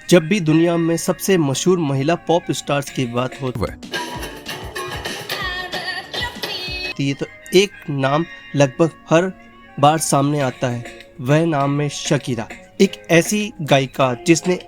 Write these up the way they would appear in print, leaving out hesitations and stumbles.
जब भी दुनिया में सबसे मशहूर महिला पॉप स्टार्स की बात होती है तो एक नाम लगभग हर बार सामने आता है। वह नाम है शकीरा। एक ऐसी गायिका जिसने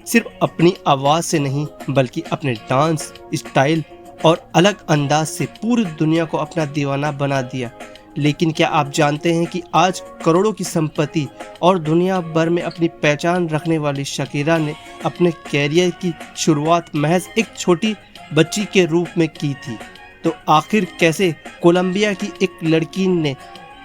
सिर्फ अपनी आवाज़ से नहीं बल्कि अपने डांस स्टाइल और अलग अंदाज से पूरी दुनिया को अपना दीवाना बना दिया। लेकिन क्या आप जानते हैं कि आज करोड़ों की संपत्ति और दुनिया भर में अपनी पहचान रखने वाली शकीरा ने अपने कैरियर की शुरुआत महज एक छोटी बच्ची के रूप में की थी। तो आखिर कैसे कोलंबिया की एक लड़की ने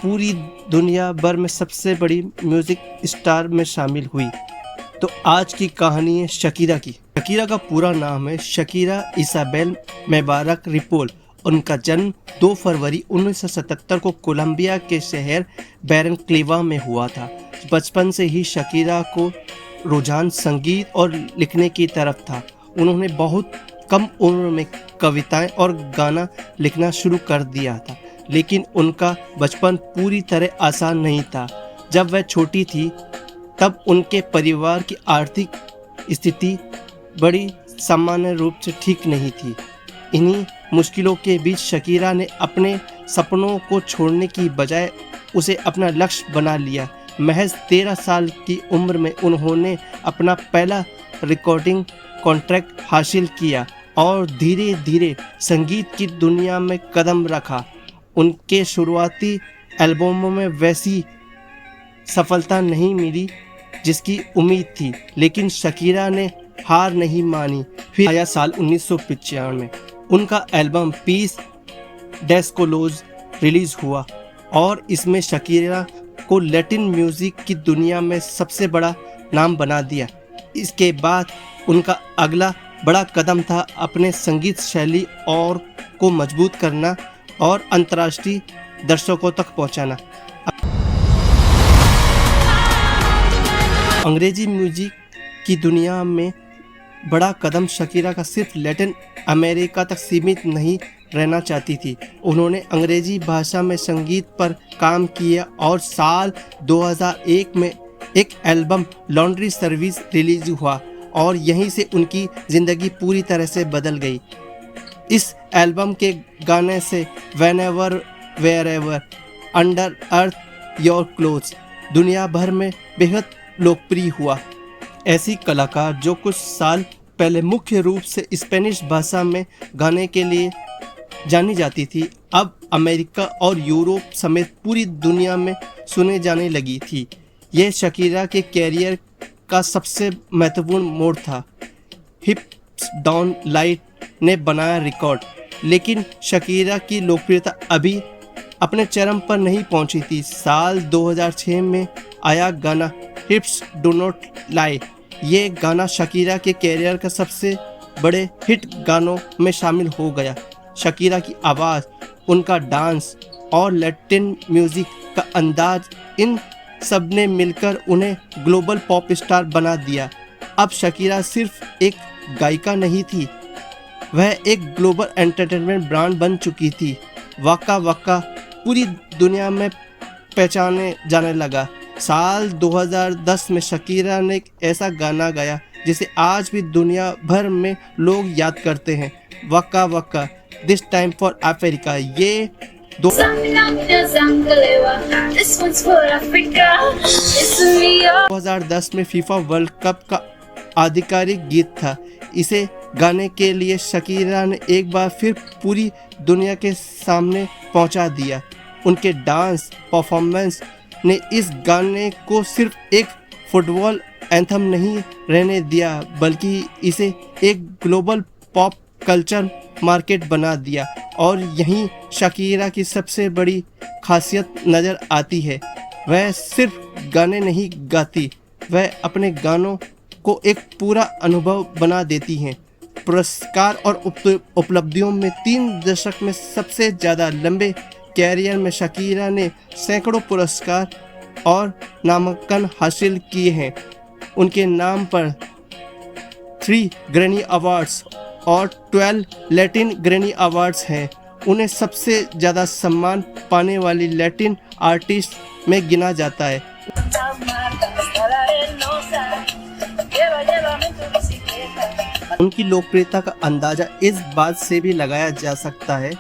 पूरी दुनिया भर में सबसे बड़ी म्यूजिक स्टार में शामिल हुई? तो आज की कहानी है शकीरा की। शकीरा का पूरा नाम है शकीरा इसाबेल मुबारक रिपोल। उनका जन्म 2 फरवरी 1977 को कोलंबिया के शहर बैरनक्लीवा में हुआ था। बचपन से ही शकीरा को रुझान संगीत और लिखने की तरफ था। उन्होंने बहुत कम उम्र में कविताएं और गाना लिखना शुरू कर दिया था, लेकिन उनका बचपन पूरी तरह आसान नहीं था। जब वह छोटी थी तब उनके परिवार की आर्थिक स्थिति बड़ी सामान्य रूप से ठीक नहीं थी। इन्हीं मुश्किलों के बीच शकीरा ने अपने सपनों को छोड़ने की बजाय उसे अपना लक्ष्य बना लिया। महज 13 साल की उम्र में उन्होंने अपना पहला रिकॉर्डिंग कॉन्ट्रैक्ट हासिल किया और धीरे धीरे संगीत की दुनिया में कदम रखा। उनके शुरुआती एल्बमों में वैसी सफलता नहीं मिली जिसकी उम्मीद थी, लेकिन शकीरा ने हार नहीं मानी। फिर आया साल 1995 में उनका एल्बम पीस डेस्कोलोज रिलीज हुआ और इसमें शकीरा को लैटिन म्यूजिक की दुनिया में सबसे बड़ा नाम बना दिया। इसके बाद उनका अगला बड़ा कदम था अपने संगीत शैली और को मजबूत करना और अंतर्राष्ट्रीय दर्शकों तक पहुंचाना। अंग्रेजी म्यूजिक की दुनिया में बड़ा कदम शकीरा का सिर्फ लैटिन अमेरिका तक सीमित नहीं रहना चाहती थी। उन्होंने अंग्रेजी भाषा में संगीत पर काम किया और साल 2001 में एक एल्बम लॉन्ड्री सर्विस रिलीज हुआ और यहीं से उनकी ज़िंदगी पूरी तरह से बदल गई। इस एल्बम के गाने से whenever wherever, under earth, your clothes दुनिया भर में बेहद लोकप्रिय हुआ। ऐसी कलाकार जो कुछ साल पहले मुख्य रूप से स्पेनिश भाषा में गाने के लिए जानी जाती थी, अब अमेरिका और यूरोप समेत पूरी दुनिया में सुने जाने लगी थी। यह शकीरा के कैरियर का सबसे महत्वपूर्ण मोड़ था। हिप्स डाउन लाइट ने बनाया रिकॉर्ड, लेकिन शकीरा की लोकप्रियता अभी अपने चरम पर नहीं पहुंची थी। साल 2006 में आया गाना हिप्स डू नॉट लाई। ये गाना शकीरा के कैरियर का सबसे बड़े हिट गानों में शामिल हो गया। शकीरा की आवाज़, उनका डांस और लैटिन म्यूज़िक का अंदाज, इन सब ने मिलकर उन्हें ग्लोबल पॉप स्टार बना दिया। अब शकीरा सिर्फ एक गायिका नहीं थी, वह एक ग्लोबल एंटरटेनमेंट ब्रांड बन चुकी थी। वाका वाका पूरी दुनिया में पहचाने जाने लगा। साल 2010 में शकीरा ने एक ऐसा गाना गाया जिसे आज भी दुनिया भर में लोग याद करते हैं, वक्का वक्का दिस टाइम फॉर अफ्रीका। ये 2010 में फीफा वर्ल्ड कप का आधिकारिक गीत था। इसे गाने के लिए शकीरा ने एक बार फिर पूरी दुनिया के सामने पहुंचा दिया। उनके डांस परफॉर्मेंस ने इस गाने को सिर्फ एक फुटबॉल एंथम नहीं रहने दिया, बल्कि इसे एक ग्लोबल पॉप कल्चर मार्केट बना दिया। और यहीं शकीरा की सबसे बड़ी खासियत नज़र आती है। वह सिर्फ गाने नहीं गाती, वह अपने गानों को एक पूरा अनुभव बना देती हैं। पुरस्कार और उपलब्धियों में 3 दशक में सबसे ज़्यादा लंबे कैरियर में शकीरा ने सैकड़ों पुरस्कार और नामांकन हासिल किए हैं। उनके नाम पर 3 ग्रैमी अवार्ड्स और 12 लैटिन ग्रैमी अवार्ड्स हैं। उन्हें सबसे ज़्यादा सम्मान पाने वाली लैटिन आर्टिस्ट में गिना जाता है। उनकी लोकप्रियता का अंदाज़ा इस बात से भी लगाया जा सकता है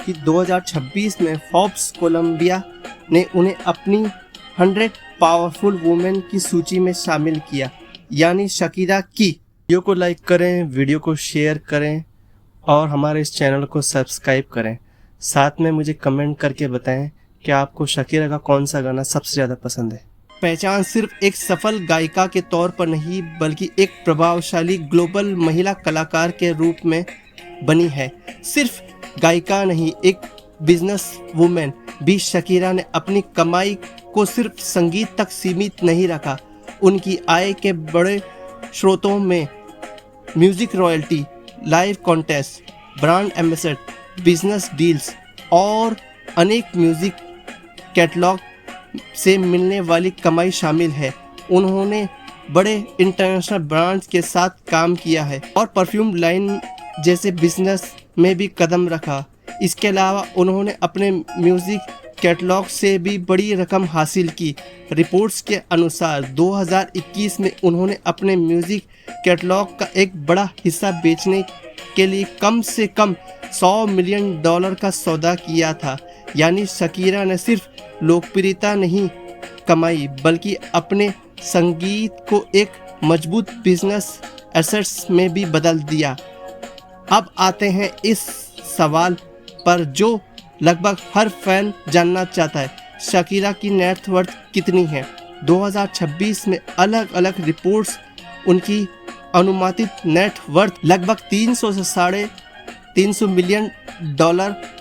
कि 2026 में फोर्ब्स कोलंबिया ने उन्हें अपनी 100 पावरफुल वुमेन की सूची में शामिल किया, यानी शकीरा की। वीडियो को लाइक करें, वीडियो को शेयर करें और हमारे इस चैनल को सब्सक्राइब करें। साथ में मुझे कमेंट करके बताएं कि आपको शकीरा का कौन सा गाना सबसे ज़्यादा पसंद है। पहचान सिर्फ एक सफल गायिका के तौर पर नहीं बल्कि एक प्रभावशाली ग्लोबल महिला कलाकार के रूप में बनी है। सिर्फ गायिका नहीं, एक बिजनेस वुमेन भी शकीरा ने अपनी कमाई को सिर्फ संगीत तक सीमित नहीं रखा। उनकी आय के बड़े स्रोतों में music royalty, live contest, brand ambassador, business deals और अनेक म्यूजिक कैटलॉग से मिलने वाली कमाई शामिल है। उन्होंने बड़े इंटरनेशनल ब्रांड्स के साथ काम किया है और परफ्यूम लाइन जैसे बिजनेस में भी कदम रखा। इसके अलावा उन्होंने अपने म्यूजिक कैटलॉग से भी बड़ी रकम हासिल की। रिपोर्ट्स के अनुसार 2021 में उन्होंने अपने म्यूजिक कैटलॉग का एक बड़ा हिस्सा बेचने के लिए कम से कम $100 मिलियन का सौदा किया था। यानी शकीरा ने सिर्फ लोकप्रियता नहीं कमाई बल्कि अपने संगीत को एक मजबूत बिजनेस एसेट्स में भी बदल दिया। अब आते हैं इस सवाल पर जो लगभग हर फैन जानना चाहता है, शकीरा की नेटवर्थ कितनी है। 2026 में अलग अलग रिपोर्ट्स उनकी अनुमानित नेटवर्थ लगभग 300 से $350 मिलियन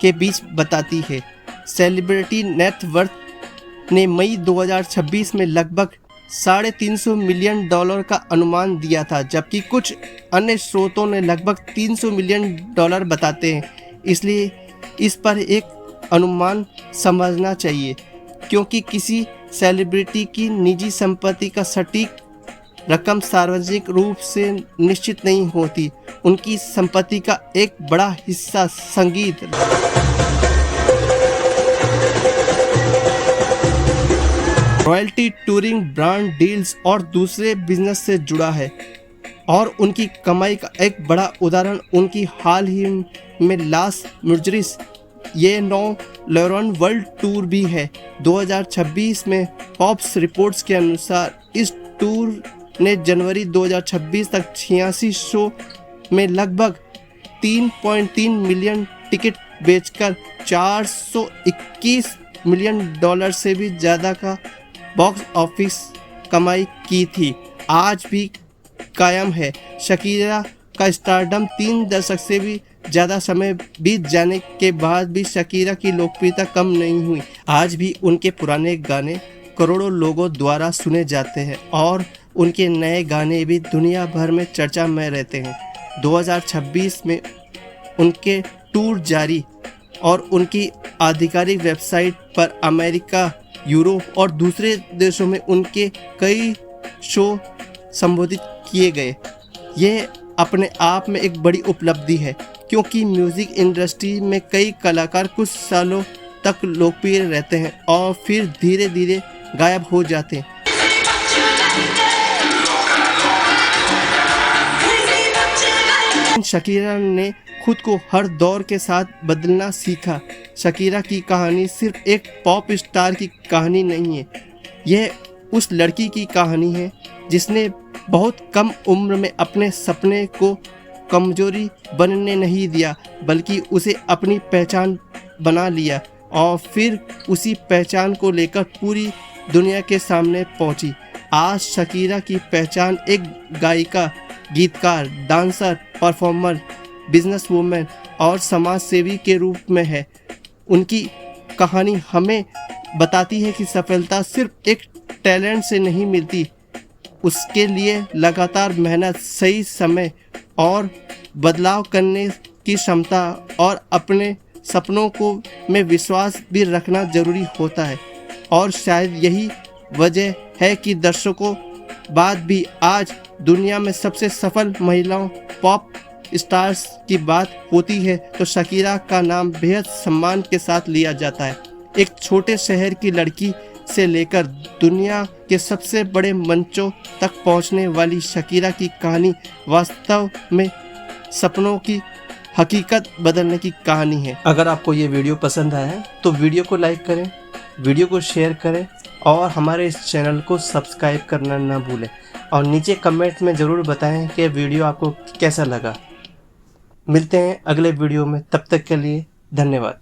के बीच बताती है। सेलिब्रिटी नेटवर्थ ने मई 2026 में लगभग $350 मिलियन का अनुमान दिया था, जबकि कुछ अन्य स्रोतों ने लगभग $300 मिलियन बताते हैं। इसलिए इस पर एक अनुमान समझना चाहिए, क्योंकि किसी सेलिब्रिटी की निजी संपत्ति का सटीक रकम सार्वजनिक रूप से निश्चित नहीं होती। उनकी संपत्ति का एक बड़ा हिस्सा संगीत, रॉयल्टी, टूरिंग, ब्रांड डील्स और दूसरे बिजनेस से जुड़ा है। और उनकी कमाई का एक बड़ा उदाहरण उनकी हाल ही में लॉस एंजलिस ये लॉरन वर्ल्ड टूर भी है। 2026 में फोर्ब्स रिपोर्ट्स के अनुसार इस टूर ने जनवरी 2026 तक 86 शो में लगभग 3.3 मिलियन टिकट बेचकर $421 मिलियन से भी ज़्यादा का बॉक्स ऑफिस कमाई की थी। आज भी कायम है। शकीरा का स्टारडम 3 दशक से भी ज़्यादा समय बीत जाने के बाद भी शकीरा की लोकप्रियता कम नहीं हुई। आज भी उनके पुराने गाने करोड़ों लोगों द्वारा सुने जाते हैं और उनके नए गाने भी दुनिया भर में चर्चा में रहते हैं। 2026 में उनके टूर जारी और उनकी आधिकारिक वेबसाइट पर अमेरिका, यूरोप और दूसरे देशों में उनके कई शो संबोधित किए गए। ये अपने आप में एक बड़ी उपलब्धि है, क्योंकि म्यूज़िक इंडस्ट्री में कई कलाकार कुछ सालों तक लोकप्रिय रहते हैं और फिर धीरे धीरे गायब हो जाते हैं। शकीरा ने खुद को हर दौर के साथ बदलना सीखा। शकीरा की कहानी सिर्फ एक पॉप स्टार की कहानी नहीं है, यह उस लड़की की कहानी है जिसने बहुत कम उम्र में अपने सपने को कमजोरी बनने नहीं दिया, बल्कि उसे अपनी पहचान बना लिया और फिर उसी पहचान को लेकर पूरी दुनिया के सामने पहुंची। आज शकीरा की पहचान एक गायिका, गीतकार, डांसर, परफॉर्मर, बिजनेस वूमेन और समाज सेवी के रूप में है। उनकी कहानी हमें बताती है कि सफलता सिर्फ एक टैलेंट से नहीं मिलती, उसके लिए लगातार मेहनत, सही समय और बदलाव करने की क्षमता और अपने सपनों को में विश्वास भी रखना जरूरी होता है। और शायद यही वजह है कि दर्शकों बाद भी आज दुनिया में सबसे सफल महिलाओं पॉप स्टार्स की बात होती है तो शकीरा का नाम बेहद सम्मान के साथ लिया जाता है। एक छोटे शहर की लड़की से लेकर दुनिया के सबसे बड़े मंचों तक पहुंचने वाली शकीरा की कहानी वास्तव में सपनों की हकीकत बदलने की कहानी है। अगर आपको ये वीडियो पसंद आया है तो वीडियो को लाइक करें, वीडियो को शेयर करें और हमारे इस चैनल को सब्सक्राइब करना ना भूलें। और नीचे कमेंट में ज़रूर बताएं कि वीडियो आपको कैसा लगा। मिलते हैं अगले वीडियो में, तब तक के लिए धन्यवाद।